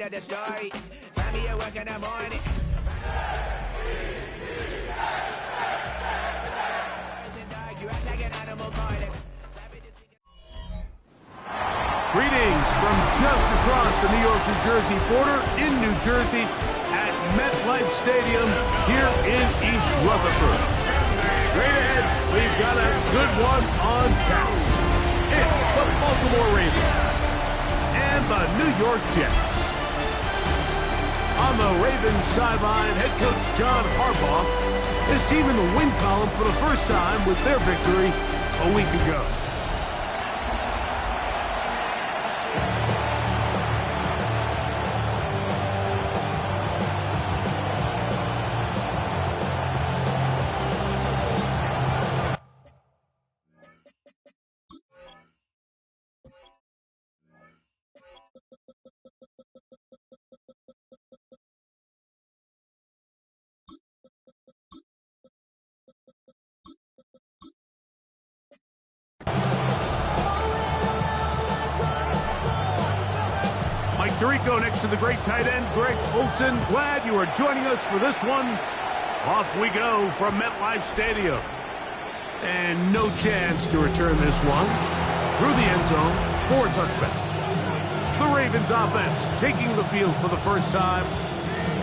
The story. Find me at work in the morning. Greetings from just across the New York-New Jersey border in New Jersey at MetLife Stadium here in East Rutherford. Straight ahead, we've got a good one on tap. It's the Baltimore Ravens and the New York Jets. On the Ravens sideline, head coach John Harbaugh, his team in the win column for the first time with their victory a week ago. Mike Tirico next to the great tight end, Greg Olsen. Glad you are joining us for this one. Off we go from MetLife Stadium. And no chance to return this one. Through the end zone for a touchback. The Ravens offense taking the field for the first time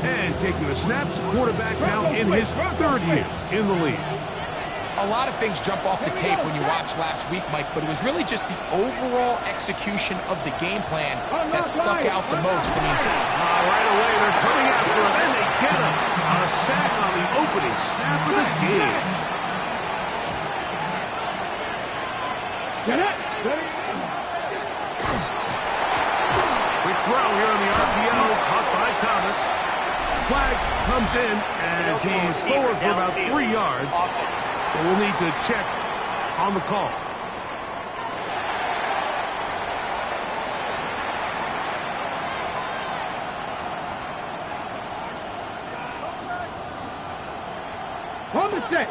and taking the snaps. Quarterback now in his third year in the league. A lot of things jump off the tape when you watch last week, Mike, but it was really just the overall execution of the game plan that stuck out the most. I mean, right away they're coming after him, and they get him. A sack on the opening snap of the game. Get it! Quick throw here on the RPO, caught by Thomas. Flag comes in as he's forward for about 3 yards. We'll need to check on the call. On the set.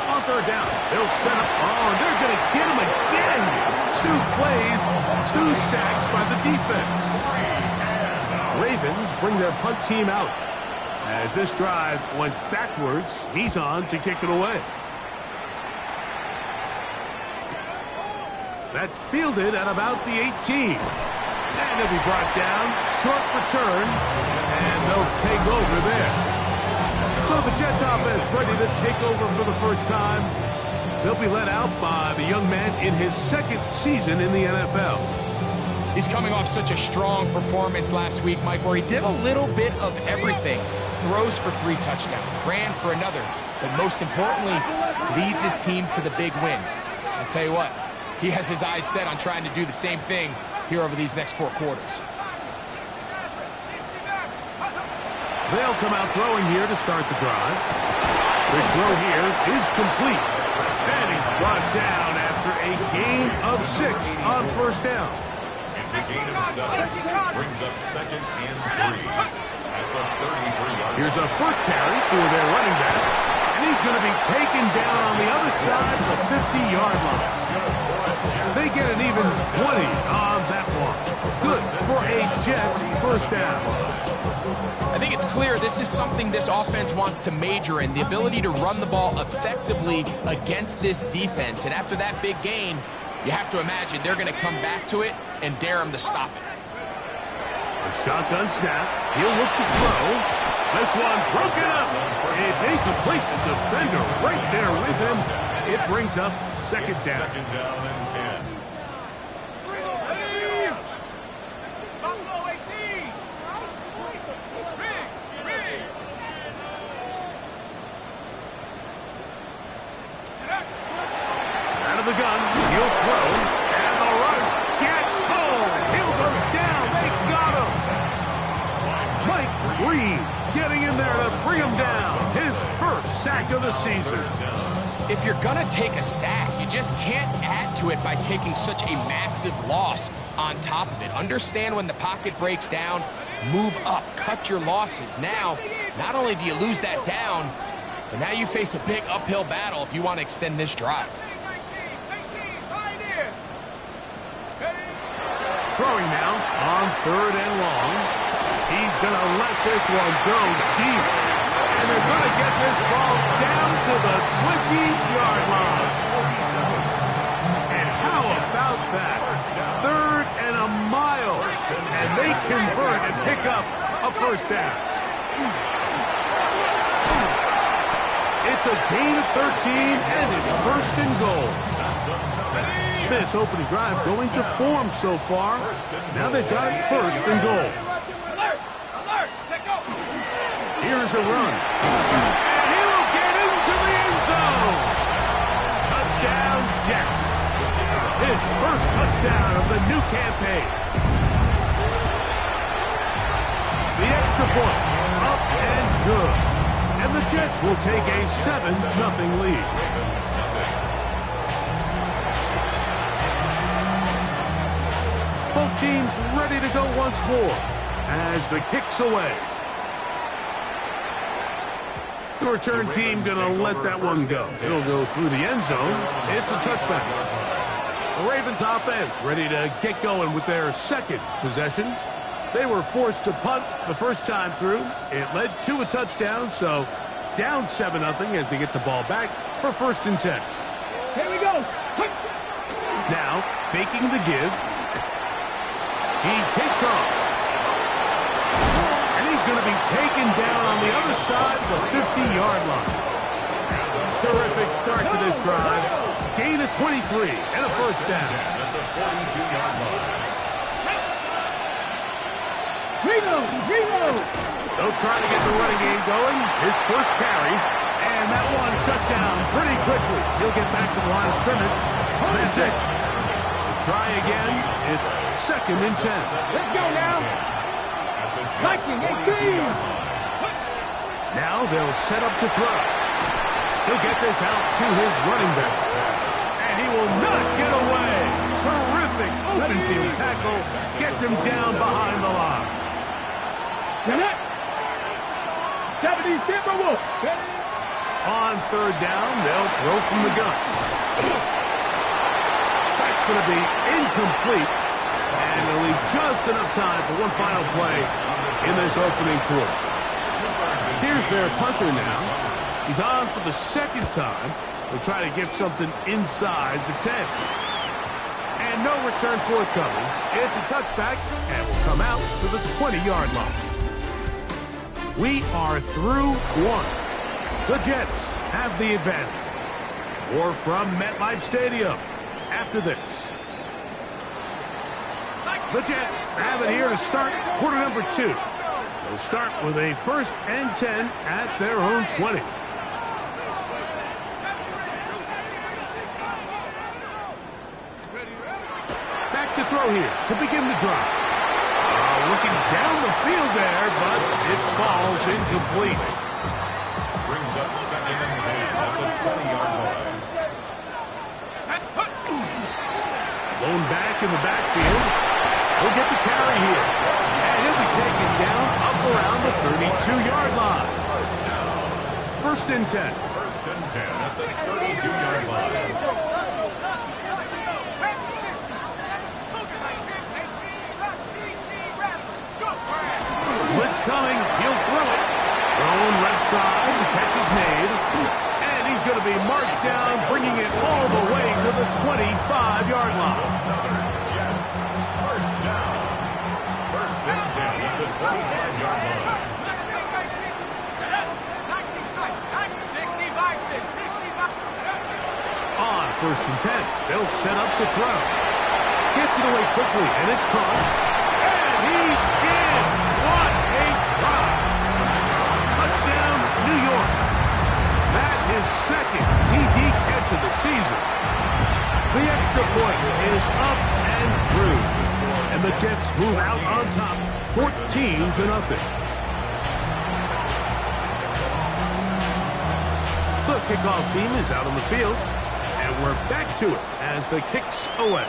On third down, they'll set up. Oh, and they're going to get him again. 2 plays, 2 sacks by the defense. Ravens bring their punt team out. As this drive went backwards, he's on to kick it away. That's fielded at about the 18. And he'll be brought down. Short return. And they'll take over there. So the Jets offense ready to take over for the first time. They'll be led out by the young man in his 2nd season in the NFL. He's coming off such a strong performance last week, Mike, where he did a little bit of everything. Throws for 3 touchdowns, ran for another, but most importantly, leads his team to the big win. I'll tell you what, he has his eyes set on trying to do the same thing here over these next 4 quarters. They'll come out throwing here to start the drive. The throw here is complete. And he's brought down after a gain of 6 on first down. It's a gain of 7. Brings up 2nd and 3. At the 33-yard. Here's a first carry for their running back. And he's going to be taken down on the other side of the 50-yard line. They get an even 20 on that one. Good for a Jets first down. I think it's clear this is something this offense wants to major in, the ability to run the ball effectively against this defense. And after that big gain, you have to imagine they're going to come back to it and dare him to stop it. A shotgun snap. He'll look to throw. This one broken up. It's incomplete. The defender right there with him. It brings up 2nd down. 2nd down and 10. Out of the gun, he'll throw, and the rush gets home. He'll go down. They got him. Mike Reed getting in there to bring him down. His first sack of the season. If you're going to take a sack, you just can't add to it by taking such a massive loss on top of it. Understand when the pocket breaks down, move up, cut your losses. Now, not only do you lose that down, but now you face a big uphill battle if you want to extend this drive. third and long. He's going to let this one go deep. And they're going to get this ball down to the 20-yard line. And how about that? Third and a mile. And they convert and pick up a first down. It's a gain of 13, and it's first and goal. This opening drive going to form so far. Now they've got it first and goal. Here's a run. And he will get into the end zone. Touchdown, Jets. His first touchdown of the new campaign. The extra point, up and good. And the Jets will take a 7-0 lead. Both teams ready to go once more as the kick's away. The return team going to let that one go. It'll go through the end zone. It's a touchback. The Ravens offense ready to get going with their second possession. They were forced to punt the first time through. It led to a touchdown, so down 7-0 as they get the ball back for first and 10. Here we go. Now, faking the give. He takes off. And he's going to be taken down on the other side of the 50-yard line. Terrific start to this drive. Gain of 23 and a first down. At the 42-yard line. They'll try to get the running game going. His first carry. And that one shut down pretty quickly. He'll get back to the line of scrimmage. That's it. Try again. It's second and 10. Let's go now. Viking 18. Now they'll set up to throw. He'll get this out to his running back. And he will not get away. Terrific open field tackle. Gets him down behind the line. Connect. 70 Timberwolves. On third down, they'll throw from the gun. That's going to be incomplete. And they'll leave just enough time for one final play in this opening quarter. Here's their punter now. He's on for the second time. They'll try to get something inside the 10. And no return forthcoming. It's a touchback and will come out to the 20-yard line. We are through one. The Jets have the advantage. More from MetLife Stadium after this. The Jets have it here to start quarter number 2. They'll start with a first and 10 at their own 20. Back to throw here to begin the drive. Looking down the field there, but it falls incomplete. Brings up second and 10 at the 20-yard line. Blown back in the backfield. He'll get the carry here. And he'll be taken down up around the 32-yard line. First and 10. First and 10 at the 32-yard line. Blitz coming. He'll throw it. Thrown left side. The catch is made. And he's going to be marked down, bringing it all the way to the 25-yard line. Jets, first down. First and 10 at the 25-yard line. On first and 10, they'll set up to throw. Gets it away quickly, and it's caught. And he's in. What a try. Touchdown, New York. That is second TD catch of the season. The extra point is up and through. And the Jets move out on top, 14-0. The kickoff team is out on the field. And we're back to it as the kick's away.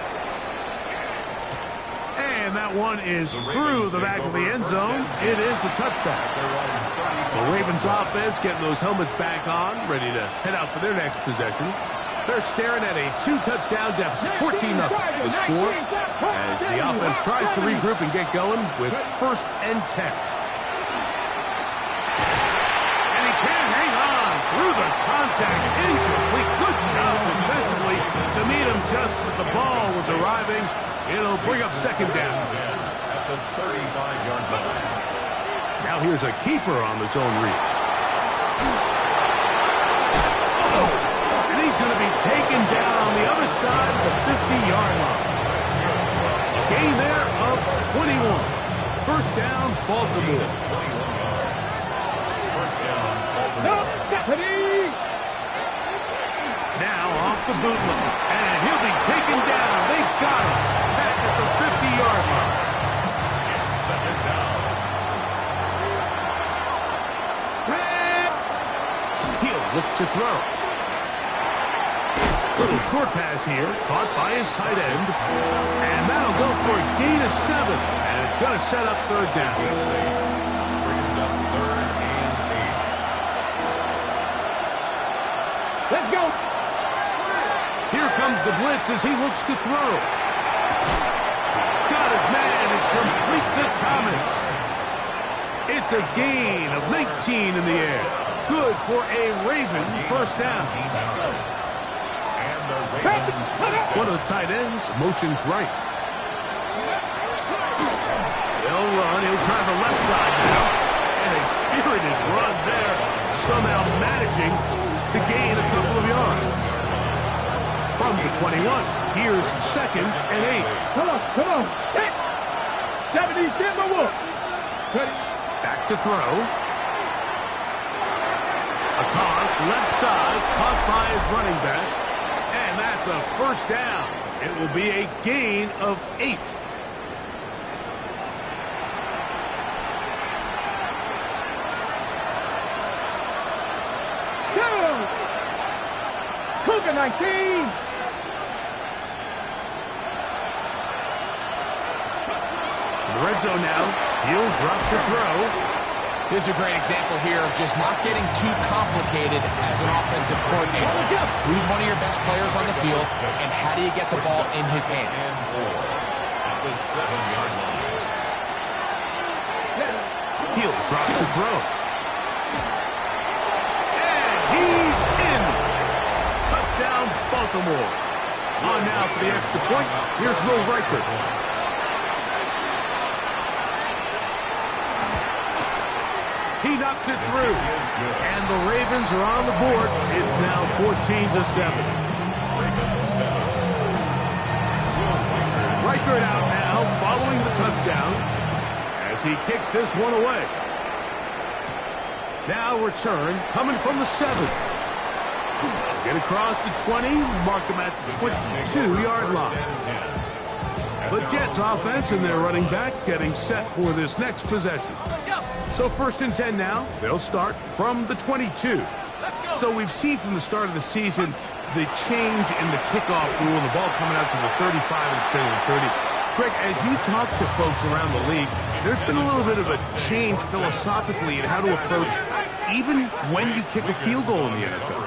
And that one is through the back of the end zone. It is a touchback. The Ravens offense getting those helmets back on, ready to head out for their next possession. They're staring at a 2-touchdown deficit, 14-0. The score, as the offense tries to regroup and get going with 1st and 10. And he can't hang on through the contact. Incomplete. Good job defensively to meet him just as the ball was arriving. It'll bring up 2nd down. At the 35-yard line. Now here's a keeper on the zone read. And he's going to be taken down on the other side of the 50-yard line. Gain there of 21. 1st down, Baltimore. 21 yards. 1st down, No, Baltimore. Stephanie! Now off the bootleg, and he'll be taken down. They got him back at the 50-yard line. It's 2nd down. He'll look to throw. Little short pass here, caught by his tight end. And that'll go for a gain of 7. And it's going to set up 3rd down. Brings up 3rd and 8. Let's go! Here comes the blitz as he looks to throw. Got his man. It's complete to Thomas. It's a gain of 19 in the air. Good for a Raven 1st down. And the Ravens. One of the tight ends motions right. They'll run. He'll try the left side now. And a spirited run there. Somehow managing to gain a couple of yards. From the 21, here's 2nd and 8. Come on, come on. Hit! 70 Timberwolves. Ready? Back to throw. A toss, left side, caught by his running back. And that's a 1st down. It will be a gain of 8. Go! Cougar 19! The red zone now. He'll drop to throw. This is a great example here of just not getting too complicated as an offensive coordinator. Who's one of your best players on the field, and how do you get the ball in his hands? And 4. At the 7-yard line. He'll drop to throw. And he's in. Touchdown, Baltimore. On now for the extra point. Here's Will Riker. He knocks it through. And the Ravens are on the board. It's now 14-7. Riker out now, following the touchdown, as he kicks this one away. Now return, coming from the 7. Get across the 20, mark him at the 22-yard line. The Jets offense and their running back getting set for this next possession. So 1st and 10 now. They'll start from the 22. So we've seen from the start of the season the change in the kickoff rule, the ball coming out to the 35 instead of the 30. Greg, as you talk to folks around the league, there's been a little bit of a change philosophically in how to approach even when you kick a field goal in the NFL.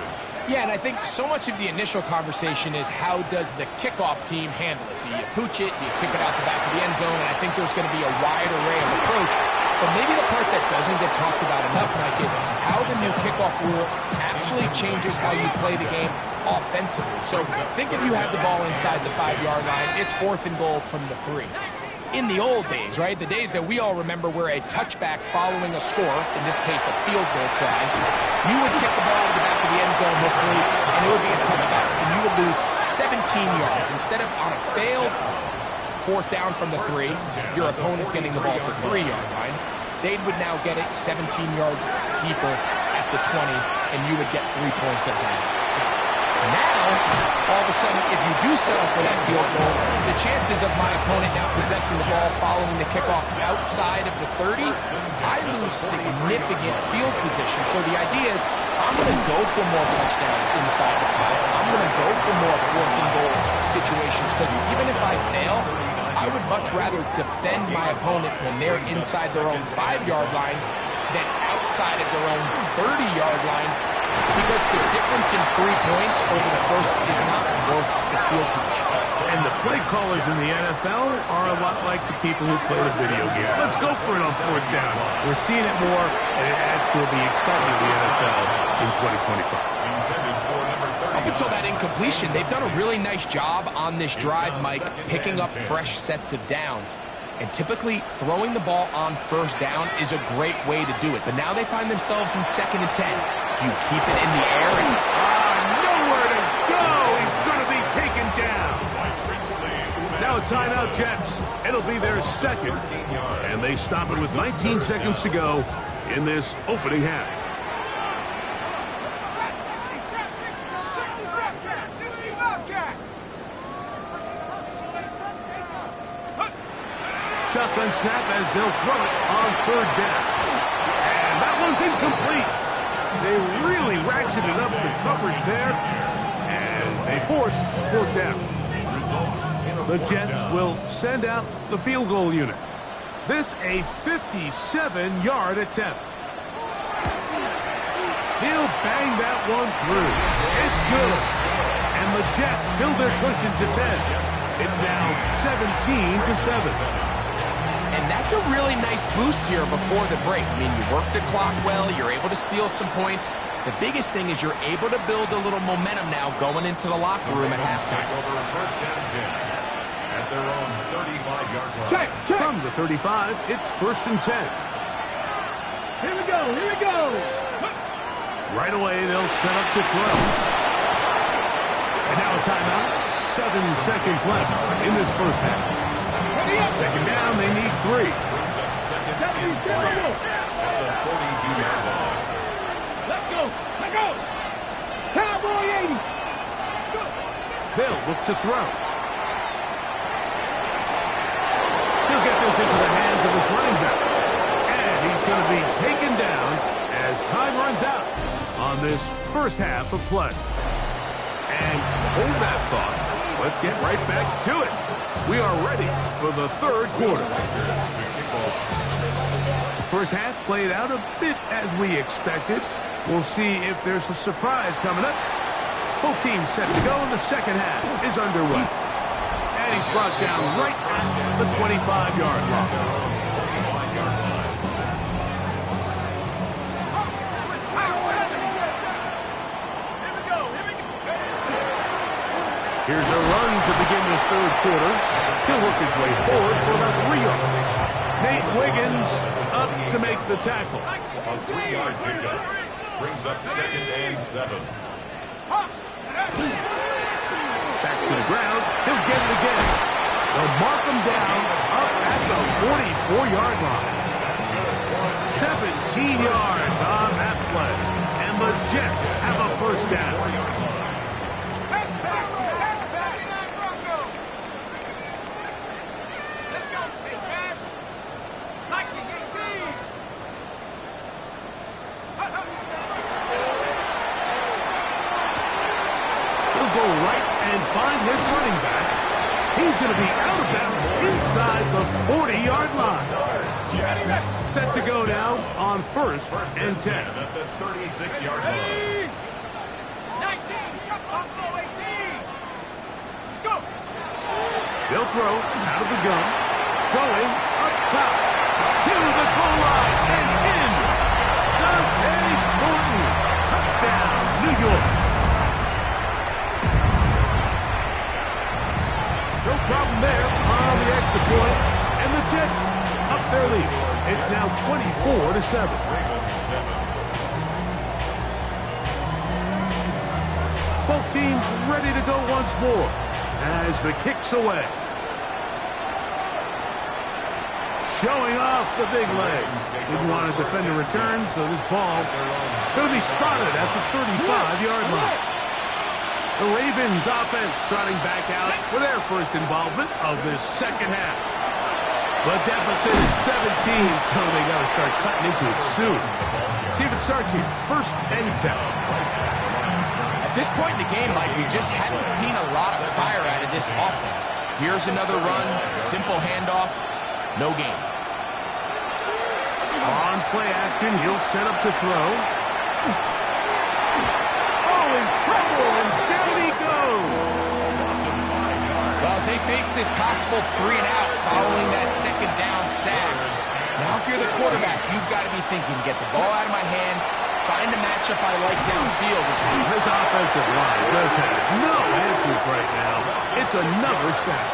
Yeah, and I think so much of the initial conversation is how does the kickoff team handle it? Do you pooch it? Do you kick it out the back of the end zone? And I think there's going to be a wide array of approach. But maybe the part that doesn't get talked about enough, Mike, is how the new kickoff rule actually changes how you play the game offensively. So think if you have the ball inside the 5-yard line, it's 4th and goal from the 3. In the old days, right, the days that we all remember where a touchback following a score, in this case a field goal try, you would kick the ball to the back of the end zone, hopefully, and it would be a touchback, and you would lose 17 yards. Instead of on a failed 4th down from the 3, your opponent getting the ball at the 3-yard line, they would now get it 17 yards deeper at the 20, and you would get 3 points as a result. Now, all of a sudden, if you do settle for that field goal, the chances of my opponent now possessing the ball following the kickoff outside of the 30, I lose significant field position. So the idea is I'm going to go for more touchdowns inside the 5. I'm going to go for more 4th and goal situations because even if I fail, I would much rather defend my opponent when they're inside their own 5-yard line than outside of their own 30-yard line, because the difference in 3 points over the course is not worth the field position. And the Play callers in the NFL are a lot like the people who play the video game. Let's go for it on fourth down. We're seeing it more, and it adds to the excitement of the NFL in 2025. Up until that incompletion, they've done a really nice job on this drive, Mike, picking up fresh sets of downs. And typically, throwing the ball on first down is a great way to do it. But now they find themselves in 2nd and 10. Do you keep it in the air? Nowhere to go! He's going to be taken down. Now a timeout, Jets. It'll be their second. And they stop it with 19 seconds to go in this opening half. Shotgun snap as they'll throw it on third down. And that one's incomplete. They really ratcheted up the coverage there. And they force fourth down. The Jets will send out the field goal unit. This a 57-yard attempt. He'll bang that one through. It's good. And the Jets build their cushion to 10. It's now 17-7. And that's a really nice boost here before the break. I mean, you work the clock well, you're able to steal some points. The biggest thing is you're able to build a little momentum now going into the locker room at halftime. Over first and 10 at their own 35-yard line. From the 35, it's 1st and 10. Here we go, here we go. Right away, they'll set up to throw. And now a timeout. 7 seconds left in this first half. Second down, they need 3. Brings up second and 3 at the 42-yard line. Let's go, let's go. Cowboy 80. They'll look to throw. He'll get this into the hands of his running back. And he's going to be taken down as time runs out on this first half of play. And hold that thought. Let's get right back to it. We are ready for the third quarter. First half played out a bit as we expected. We'll see if there's a surprise coming up. Both teams set to go, and the second half is underway. And he's brought down right at the 25-yard line. Here's a run to begin this third quarter. He'll work his way forward for about 3 yards. Nate Wiggins up to make the tackle. A 3-yard pickup brings up 2nd and 7. Back to the ground. He'll get it again. They'll mark him down up at the 44-yard line. 17 yards on that play. And the Jets have a first down. Go right and find his running back. He's going to be out of bounds inside the 40-yard line. Set to go now on 1st and 10. At the 36-yard line. 19, shut up, 18. Let's go. They'll throw out of the gun. Going up top to the goal line and in. Dante Thornton. Touchdown, New York. No problem there on the extra point, and the Jets up their lead. It's now 24-7. Both teams ready to go once more as the kick's away. Showing off the big legs. Didn't want to defend a return, so this ball going to be spotted at the 35-yard line. The Ravens offense trotting back out for their first involvement of this second half. The deficit is 17, so they got to start cutting into it soon. See if it starts here. 1st and 10. At this point in the game, Mike, we just haven't seen a lot of fire out of this offense. Here's another run, simple handoff, no gain. On play action, he'll set up to throw. Oh, in trouble, and down he goes. Well, as they faced this possible 3 and out following that second down sack. Now, if you're the quarterback, you've got to be thinking, get the ball out of my hand, find a matchup I like downfield. This offensive line just has no answers right now. It's another sack.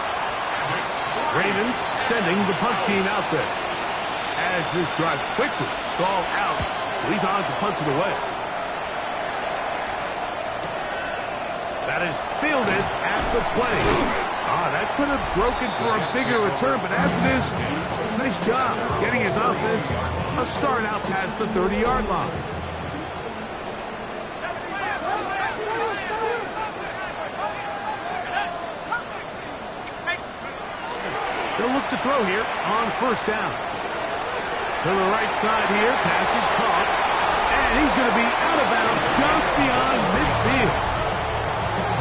Ravens sending the punt team out there. As this drive quickly stalled out, so he's on to punt it away. That is fielded at the 20. That could have broken for a bigger return, but as it is, nice job getting his offense a start out past the 30-yard line. They'll look to throw here on first down. To the right side here, pass is caught, and he's going to be out of bounds just beyond midfield.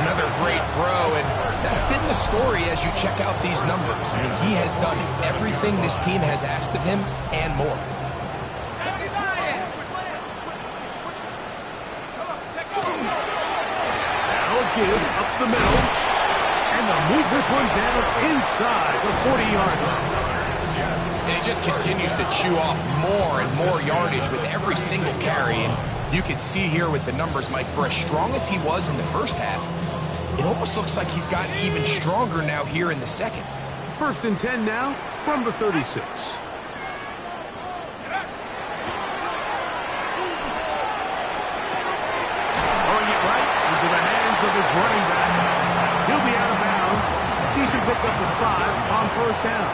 Another great throw, and that's been the story as you check out these numbers. I mean, he has done everything this team has asked of him and more. Now a give up the middle, and they'll move this one down inside the 40-yard line. And he just continues to chew off more and more yardage with every single carry. And you can see here with the numbers, Mike, for as strong as he was in the first half, it almost looks like he's gotten even stronger now here in the second. 1st and 10 now from the 36. Throwing it right into the hands of his running back. He'll be out of bounds. Decent pickup of 5 on first down.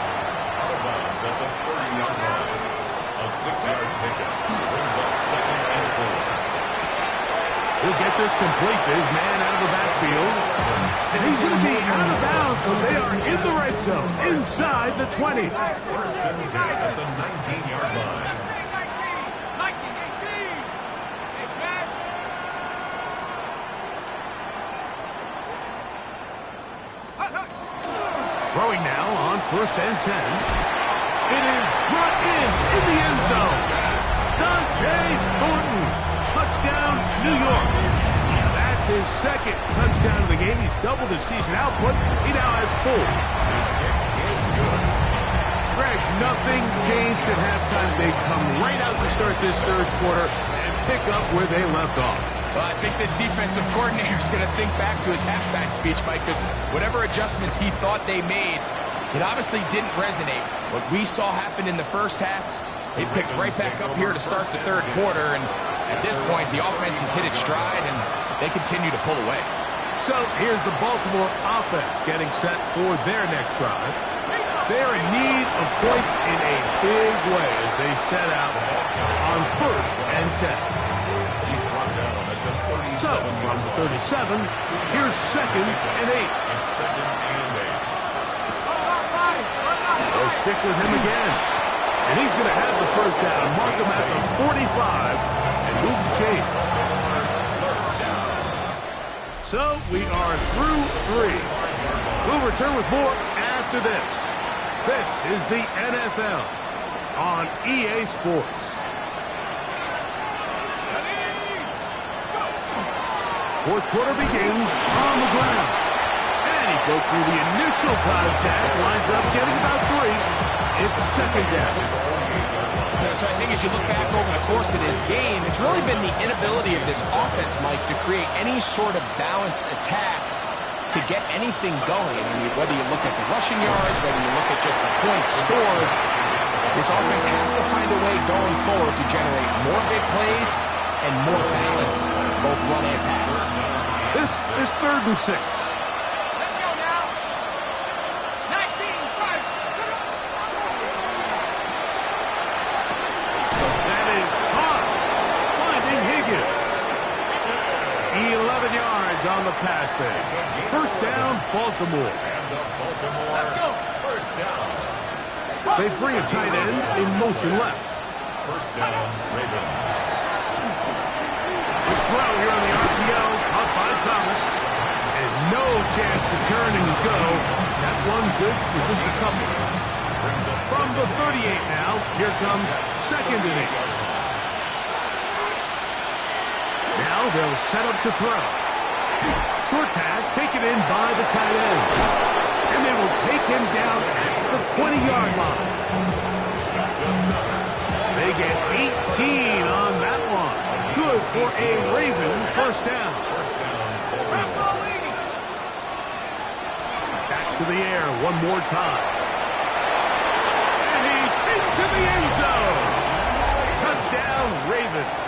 At the 30-yard line. A 6-yard pickup brings up 2nd and 4. He'll get this complete to his man out of the backfield. And he's going to be out of bounds, but they are in the red zone, inside the 20. 1st and 10 at the 19-yard line. Throwing now on 1st and 10. It is brought in the end zone. Dante Thornton. Touchdown, New York. That's his 2nd touchdown of the game. He's doubled his season output. He now has 4. His kick is good. Greg, nothing changed at halftime. They come right out to start this 3rd quarter and pick up where they left off. Well, I think this defensive coordinator is going to think back to his halftime speech, Mike, because whatever adjustments he thought they made, it obviously didn't resonate. What we saw happen in the first half, they picked right back up here to start the 3rd quarter, and at this point, the offense has hit its stride, and they continue to pull away. So here's the Baltimore offense getting set for their next drive. They're in need of points in a big way as they set out on 1st and 10. He's brought down at the 37. So from the 37, here's 2nd and 8. It's 2nd and 8. They'll stick with him again. And he's going to have the first down. Mark him at the 45 and move the chains. So we are through 3. We'll return with more after this. This is the NFL on EA Sports. 4th quarter begins on the ground. And he broke through the initial contact, lines up getting about 3. It's 2nd down. So I think as you look back over the course of this game, it's really been the inability of this offense, Mike, to create any sort of balanced attack to get anything going. I mean, whether you look at the rushing yards, whether you look at just the points scored, this offense has to find a way going forward to generate more big plays and more balance, both run and pass. This is 3rd and 6. That is caught. Finding Higgins. 11 yards on the pass there. First down, Baltimore. And the Baltimore first down. They bring a tight end in motion left. First down, Ravens. The throw here on the RPO, caught by Thomas. And no chance to turn and go. That one good for just a couple. From the 38 now, here comes 2nd and 8. Now they'll set up to throw. Short pass taken in by the tight end. And they will for a Raven first down. Back to the air one more time. And he's into the end zone. Touchdown, Ravens.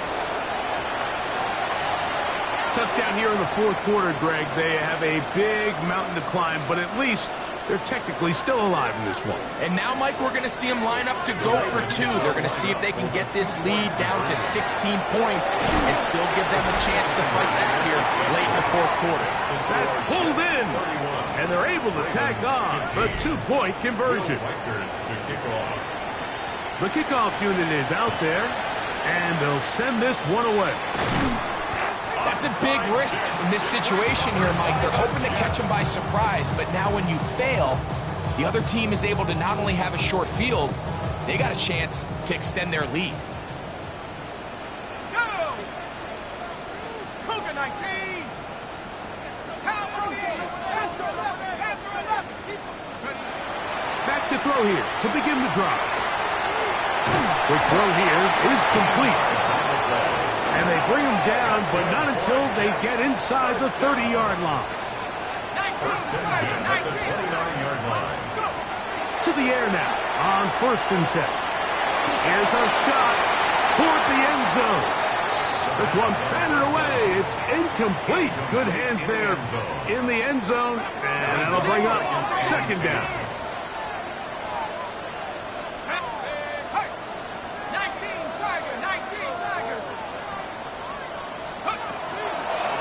Touchdown here in the fourth quarter, Greg. They have a big mountain to climb, but at least they're technically still alive in this one. And now, Mike, we're going to see them line up to go for two. They're going to see if they can get this lead down to 16 points and still give them a chance to fight back here late in the fourth quarter. That's pulled in, and they're able to tack on the two-point conversion. The kickoff unit is out there, and they'll send this one away. That's a big risk in this situation here, Mike. They're hoping to catch them by surprise, but now when you fail, the other team is able to not only have a short field, they got a chance to extend their lead. Go! Cougar 19! Back to throw here to begin the drive. The throw here is complete. And they bring him down, but not until they get inside the 30-yard line. First and 10 at the 29-yard line. To the air now on 1st and 10. Here's a shot toward the end zone. This one's batted away. It's incomplete. Good hands there in the end zone. And that'll bring up 2nd down.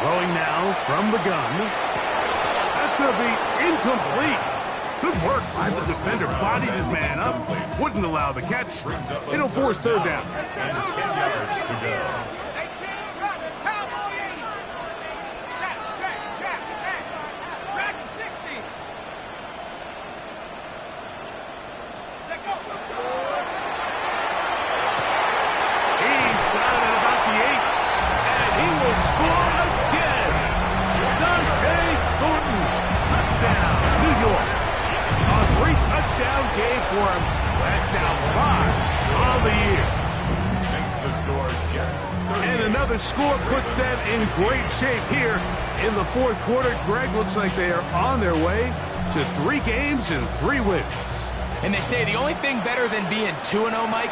Throwing now from the gun. That's going to be incomplete. Good work by the defender. Bodied his man up. Wouldn't allow the catch. It'll force 3rd down. And 10 yards to go. He's got it about the 8. And he will score again. Dante Thornton. Touchdown, New York. A 3-touchdown game for him. That's now 5 on the year. Makes the score Jets 30. And another score puts them in great shape here in the fourth quarter. Greg, looks like they are on their way to 3 games and 3 wins. And they say the only thing better than being 2-0, Mike,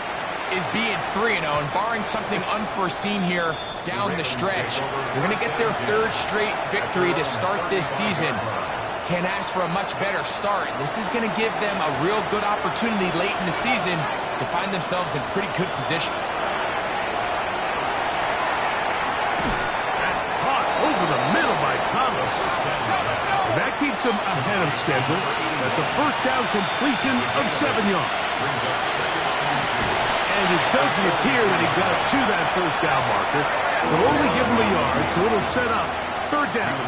is being 3-0. And barring something unforeseen here down the stretch, they're going to get their 3rd straight victory to start this season. Can't ask for a much better start. This is going to give them a real good opportunity late in the season to find themselves in pretty good position. That's caught over the middle by Thomas. And that keeps him ahead of schedule. That's a first down completion of 7 yards. And it doesn't appear that he got to that first down marker. They'll only give him a yard, so it'll set up 3rd down.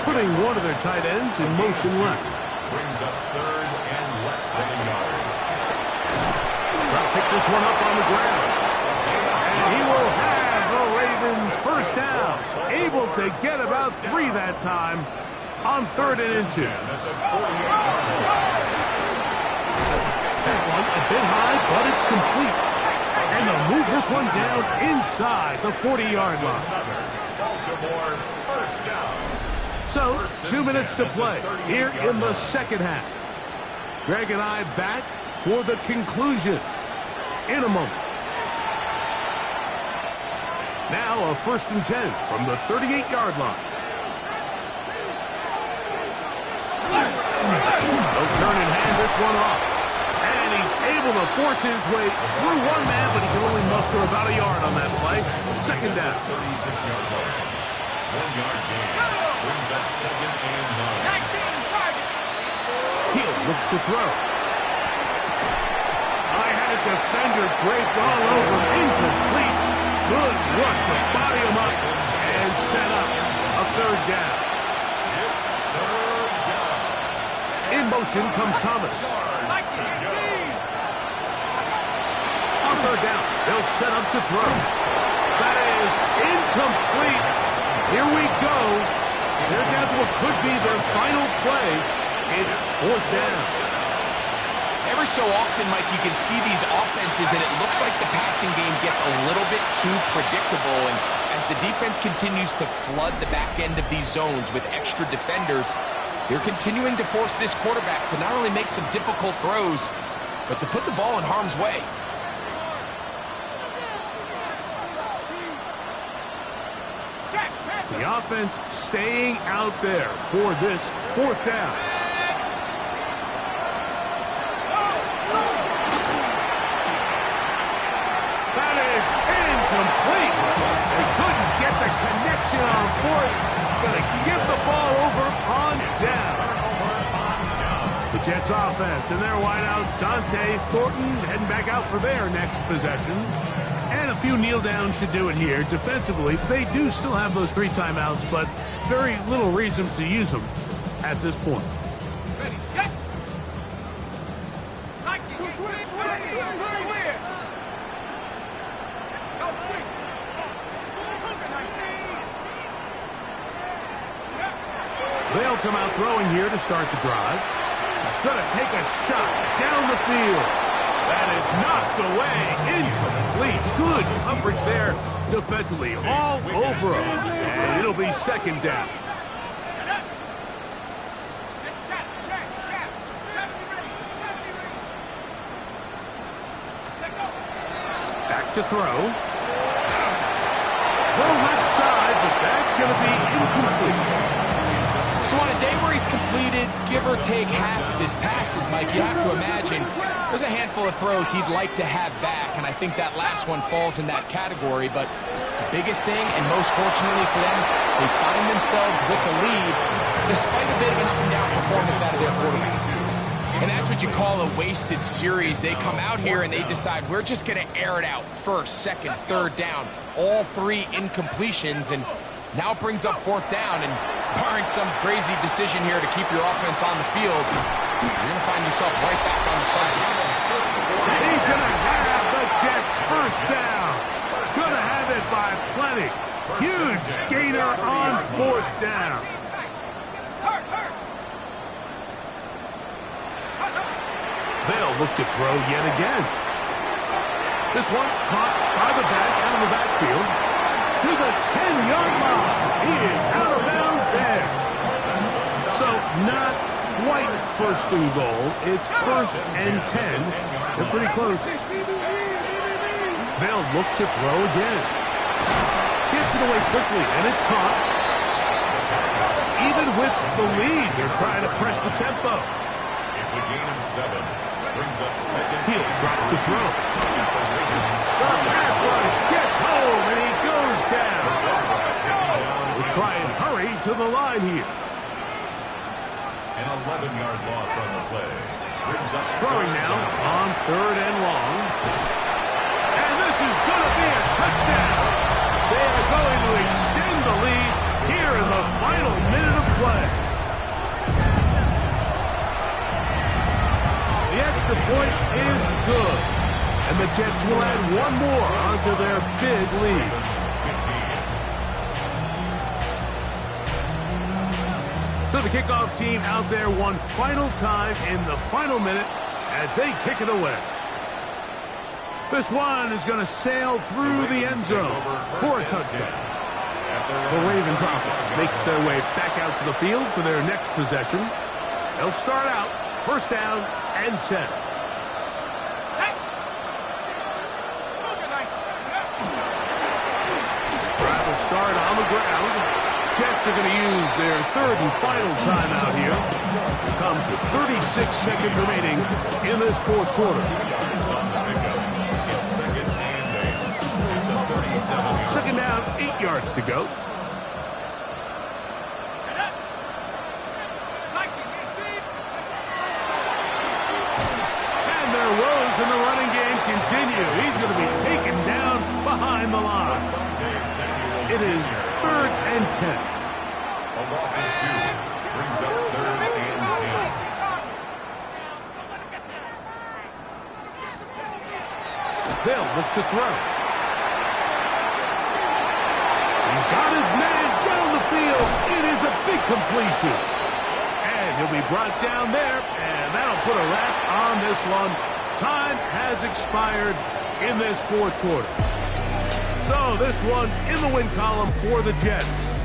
Putting one of their tight ends in motion left. Brings up 3rd and less than a yard. Try to pick this one up on the ground. And he will have the Ravens first down. Able to get about 3 that time on 3rd and 2. That one a bit high, but it's complete. And they'll move this one down inside the 40-yard line. Baltimore first down. So, 2 minutes to play here in the second half. Greg and I back for the conclusion in a moment. Now a 1st and 10 from the 38-yard line. They'll turn and hand this one off. And he's able to force his way through one man, but he can only muster about a yard on that play. 2nd down. 36-yard line. 1-yard gain. Brings up 2nd and 9. He'll look to throw. I had a defender draped all over. Incomplete. Good work to body him up and set up a 3rd down. It's 3rd down. In motion comes Thomas. On 3rd down, they'll set up to throw. That is incomplete. Here we go. They're down to what could be their final play. It's 4th down. Every so often, Mike, you can see these offenses, and it looks like the passing game gets a little bit too predictable. And as the defense continues to flood the back end of these zones with extra defenders, they're continuing to force this quarterback to not only make some difficult throws, but to put the ball in harm's way. The offense staying out there for this fourth down. That is incomplete. They couldn't get the connection on fourth. Gonna give the ball over on down. The Jets offense and their wideout, Dante Thornton, heading back out for their next possession. And a few kneel downs should do it here. Defensively, they do still have those 3 timeouts, but very little reason to use them at this point. Ready, set. They'll come out throwing here to start the drive. He's going to take a shot down the field. That is knocked away. Incomplete. Good coverage there defensively. All over him. And it'll be second down. Back to throw. The left side, but that's going to be incomplete. So on a day where he's completed, give or take half of his passes, Mike, you have to imagine there's a handful of throws he'd like to have back, and I think that last one falls in that category. But the biggest thing, and most fortunately for them, they find themselves with a lead despite a bit of an up-and-down performance out of their quarterback. And that's what you call a wasted series. They come out here and they decide, we're just going to air it out. First, second, third down. All 3 incompletions, and now it brings up fourth down, and barring some crazy decision here to keep your offense on the field, you're going to find yourself right back on the sideline. He's going to have the Jets first down. Going to have it by plenty. Huge gainer on fourth down. They'll look to throw yet again. This one caught by the back out of the backfield to the 10-yard line. He is out of bounds there. So not quite first and goal. It's first and 10. They're pretty close. They'll look to throw again. Gets it away quickly, and it's caught. Even with the lead, they're trying to press the tempo. It's a gain of 7. Brings up second. He'll drop to throw. The pass rush gets home, and he goes down. We'll try and hurry to the line here. An 11-yard loss on the play. Brings up Throwing now on third and long. And this is going to be a touchdown. They are going to extend the lead here in the final minute of play. The extra point is good. And the Jets will add one more onto their big lead. So the kickoff team out there one final time in the final minute as they kick it away. This one is going to sail through the end zone for a touchdown. The Ravens offense makes their way back out to the field for their next possession. They'll start out first down and 10. Drive will start on the ground. Jets are going to use their third and final timeout here. It comes with 36 seconds remaining in this fourth quarter. Second down, 8 yards to go. And their woes in the running game continue. He's going to be taken down behind the line. It is third and 10. A loss of 2 brings up third and 10. They'll look to throw. He's got his man down the field. It is a big completion. And And he'll be brought down there, and that'll put a wrap on this one. Time has expired in this fourth quarter. So this one in the win column for the Jets.